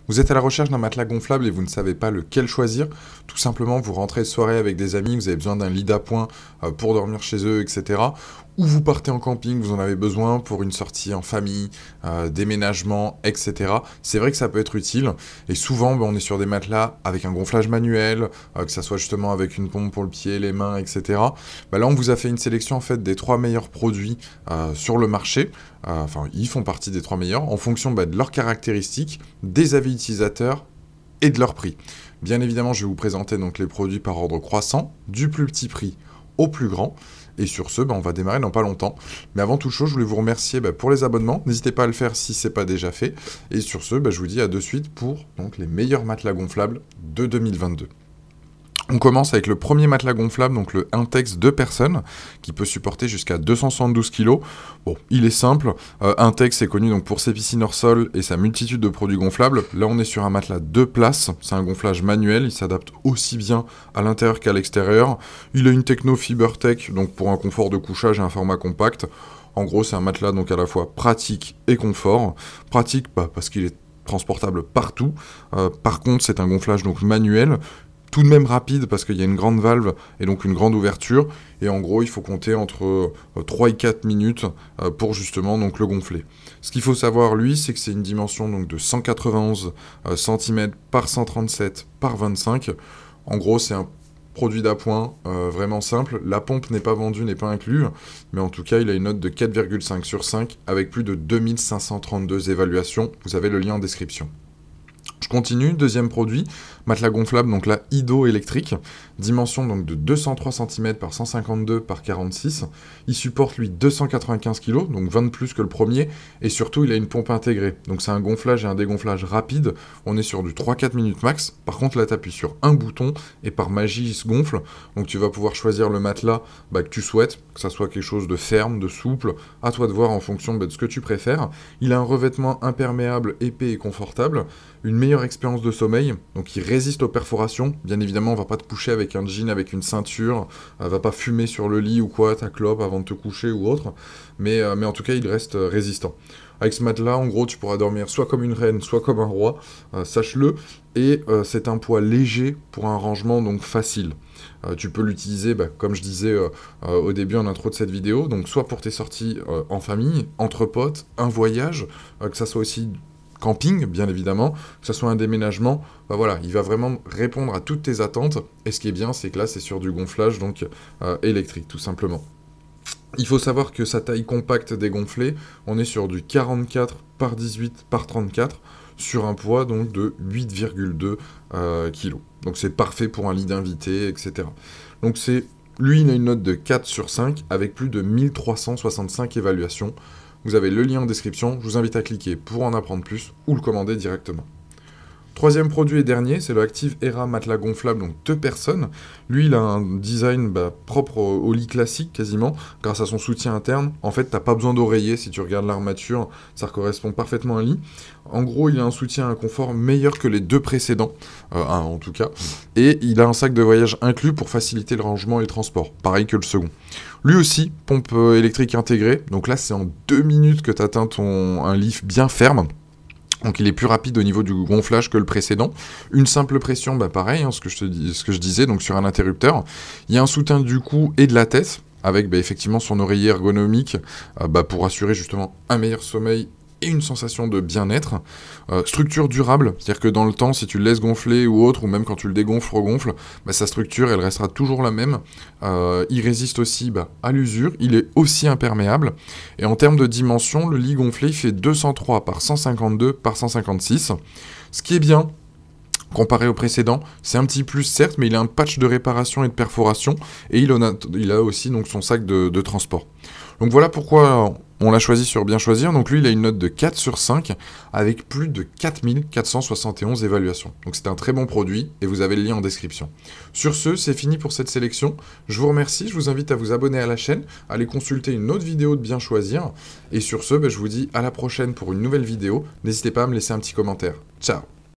Vous êtes à la recherche d'un matelas gonflable et vous ne savez pas lequel choisir. Tout simplement, vous rentrez de soirée avec des amis, vous avez besoin d'un lit d'appoint pour dormir chez eux, etc. Ou vous partez en camping, vous en avez besoin pour une sortie en famille, déménagement, etc. C'est vrai que ça peut être utile. Et souvent, on est sur des matelas avec un gonflage manuel, que ça soit justement avec une pompe pour le pied, les mains, etc. Là, on vous a fait une sélection en fait des 3 meilleurs produits sur le marché. Enfin, ils font partie des 3 meilleurs en fonction de leurs caractéristiques, des avis utilisateurs et de leur prix. Bien évidemment, je vais vous présenter donc les produits par ordre croissant, du plus petit prix au plus grand. Et sur ce, on va démarrer dans pas longtemps. Mais avant toute chose, je voulais vous remercier pour les abonnements. N'hésitez pas à le faire si ce n'est pas déjà fait. Et sur ce, je vous dis à de suite pour donc, les meilleurs matelas gonflables de 2022. On commence avec le premier matelas gonflable, donc le Intex 2 personnes, qui peut supporter jusqu'à 272 kg. Bon, il est simple. Intex est connu donc pour ses piscines hors sol et sa multitude de produits gonflables. Là, on est sur un matelas 2 places. C'est un gonflage manuel. Il s'adapte aussi bien à l'intérieur qu'à l'extérieur. Il a une techno FiberTech, donc pour un confort de couchage et un format compact. En gros, c'est un matelas donc à la fois pratique et confort. Pratique, parce qu'il est transportable partout. Par contre, c'est un gonflage donc manuel. Tout de même rapide parce qu'il y a une grande valve et donc une grande ouverture. Et en gros, il faut compter entre 3 et 4 minutes pour justement donc, le gonfler. Ce qu'il faut savoir, lui, c'est que c'est une dimension donc, de 191 cm par 137 par 25. En gros, c'est un produit d'appoint vraiment simple. La pompe n'est pas vendue, n'est pas inclue. Mais en tout cas, il a une note de 4,5 sur 5 avec plus de 2532 évaluations. Vous avez le lien en description. Je continue, deuxième produit, matelas gonflable, donc là, Ido électrique, dimension donc de 203 cm par 152 par 46. Il supporte lui 295 kg, donc 20 de plus que le premier, et surtout il a une pompe intégrée. Donc c'est un gonflage et un dégonflage rapide, on est sur du 3-4 minutes max. Par contre là tu appuies sur un bouton et par magie il se gonfle, donc tu vas pouvoir choisir le matelas que tu souhaites, que ça soit quelque chose de ferme, de souple, à toi de voir en fonction de ce que tu préfères. Il a un revêtement imperméable, épais et confortable, une meilleure expérience de sommeil, donc il résiste aux perforations. Bien évidemment, on va pas te coucher avec un jean, avec une ceinture, va pas fumer sur le lit ou quoi, ta clope avant de te coucher ou autre, mais en tout cas, il reste résistant. Avec ce matelas, en gros, tu pourras dormir soit comme une reine, soit comme un roi, sache-le, et c'est un poids léger pour un rangement donc facile. Tu peux l'utiliser, comme je disais au début en intro de cette vidéo, donc soit pour tes sorties en famille, entre potes, un voyage, que ça soit aussi camping, bien évidemment, que ce soit un déménagement, voilà, il va vraiment répondre à toutes tes attentes, et ce qui est bien, c'est que là, c'est sur du gonflage, donc électrique, tout simplement. Il faut savoir que sa taille compacte dégonflée, on est sur du 44 par 18 par 34, sur un poids donc de 8,2 kg. Donc c'est parfait pour un lit d'invité, etc. Donc lui, il a une note de 4 sur 5, avec plus de 1365 évaluations. Vous avez le lien en description, je vous invite à cliquer pour en apprendre plus ou le commander directement. Troisième produit et dernier, c'est le Active Era matelas gonflable, donc 2 personnes. Lui, il a un design propre au lit classique quasiment, grâce à son soutien interne. En fait, t'as pas besoin d'oreiller, si tu regardes l'armature, ça correspond parfaitement à un lit. En gros, il a un soutien et un confort meilleur que les 2 précédents, un en tout cas. Et il a un sac de voyage inclus pour faciliter le rangement et le transport, pareil que le second. Lui aussi, pompe électrique intégrée, donc là c'est en 2 minutes que tu atteins un lit bien ferme. Donc il est plus rapide au niveau du gonflage que le précédent. Une simple pression, pareil, ce que je disais, donc sur un interrupteur. Il y a un soutien du cou et de la tête, avec effectivement son oreiller ergonomique, pour assurer justement un meilleur sommeil et une sensation de bien-être. Structure durable, c'est-à-dire que dans le temps, si tu le laisses gonfler ou autre, ou même quand tu le dégonfles, regonfles, sa structure, elle restera toujours la même. Il résiste aussi à l'usure, il est aussi imperméable. Et en termes de dimension, le lit gonflé, il fait 203 par 152 par 156. Ce qui est bien, comparé au précédent, c'est un petit plus certes, mais il a un patch de réparation et de perforation, et il a aussi donc, son sac de transport. Donc voilà pourquoi on l'a choisi sur Bien Choisir. Donc lui, il a une note de 4 sur 5 avec plus de 4471 évaluations. Donc c'est un très bon produit et vous avez le lien en description. Sur ce, c'est fini pour cette sélection. Je vous remercie, je vous invite à vous abonner à la chaîne, à aller consulter une autre vidéo de Bien Choisir. Et sur ce, je vous dis à la prochaine pour une nouvelle vidéo. N'hésitez pas à me laisser un petit commentaire. Ciao!